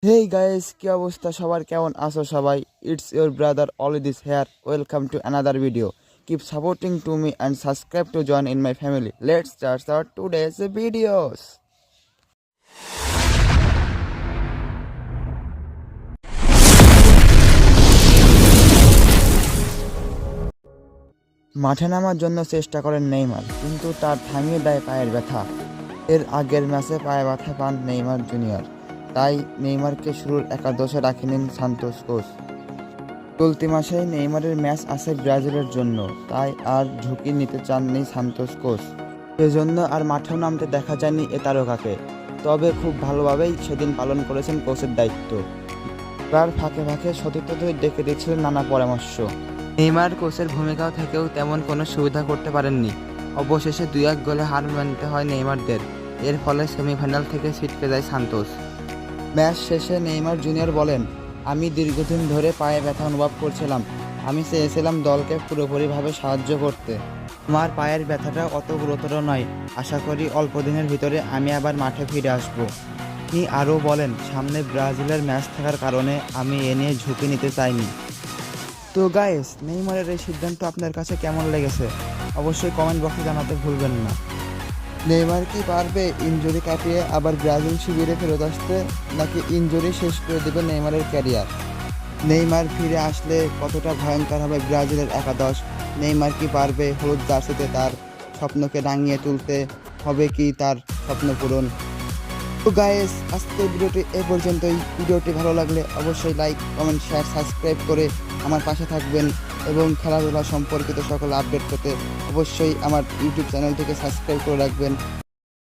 Hey guys, কি অবস্থা সবার কেমন আছো সবাই? It's your brother Olidis here. Welcome to another video. Keep supporting to me and subscribe to join in my family. Let's start our today's videos. মাঠে নামার জন্য চেষ্টা করেন নেইমার, কিন্তু তার থামিয়ে দেয় পায়ের ব্যথা। এর আগের ম্যাচে পায়ে ব্যথা পান নেইমার জুনিয়র, তাই নেইমারকে শুরুর একাদশে রাখেননি সান্তোস কোচ। চলতি মাসেই নেইমারের ম্যাচ আছে ব্রাজিলের জন্য, তাই আর ঝুঁকি নিতে চাননি সান্তোস কোচ। সেজন্য আর মাঠেও নামতে দেখা যায়নি এ তারকাকে। তবে খুব ভালোভাবেই সেদিন পালন করেছেন কোচের দায়িত্ব। তার ফাঁকে ফাঁকে সতীর্থদের ডেকে দিচ্ছিলেন নানা পরামর্শ। নেইমার কোচের ভূমিকাও থেকেও তেমন কোনো সুবিধা করতে পারেননি। অবশেষে 2-1 গোলে হার মানতে হয় নেইমারদের। এর ফলে সেমিফাইনাল থেকে ছিটকে যায় সান্তোস। ম্যাচ শেষে নেইমার জুনিয়র বলেন, আমি দীর্ঘদিন ধরে পায়ে ব্যথা অনুভব করছিলাম। আমি চেয়েছিলাম দলকে পুরোপুরিভাবে সাহায্য করতে। আমার পায়ের ব্যথাটা অত গুরুতর নয়। আশা করি অল্প দিনের ভিতরে আমি আবার মাঠে ফিরে আসব। তিনি আরও বলেন, সামনে ব্রাজিলের ম্যাচ থাকার কারণে আমি এ নিয়ে ঝুঁকি নিতে চাইনি। তো গাইস, নেইমারের এই সিদ্ধান্ত আপনার কাছে কেমন লেগেছে অবশ্যই কমেন্ট বক্সে জানাতে ভুলবেন না। নেইমার কি পারবে ইনজুরি কাটিয়ে আবার ব্রাজিল শিবিরে ফেরত আসতে, নাকি ইনজুরি শেষ করে দেবে নেইমারের ক্যারিয়ার? নেইমার ফিরে আসলে কতটা ভয়ঙ্কর হবে ব্রাজিলের একাদশ? নেইমার কি পারবে হলুদ জার্সিতে তার স্বপ্নকে রাঙিয়ে তুলতে? হবে কি তার স্বপ্ন পূরণ? তো গাইস, আজকের ভিডিওটি এ পর্যন্তই। ভিডিওটি ভালো লাগলে অবশ্যই লাইক, কমেন্ট, শেয়ার, সাবস্ক্রাইব করে আমার পাশে থাকবেন এবং খেলাধুলা সম্পর্কিত সকল আপডেট পেতে অবশ্যই আমার ইউটিউব চ্যানেলটিকে সাবস্ক্রাইব করে রাখবেন।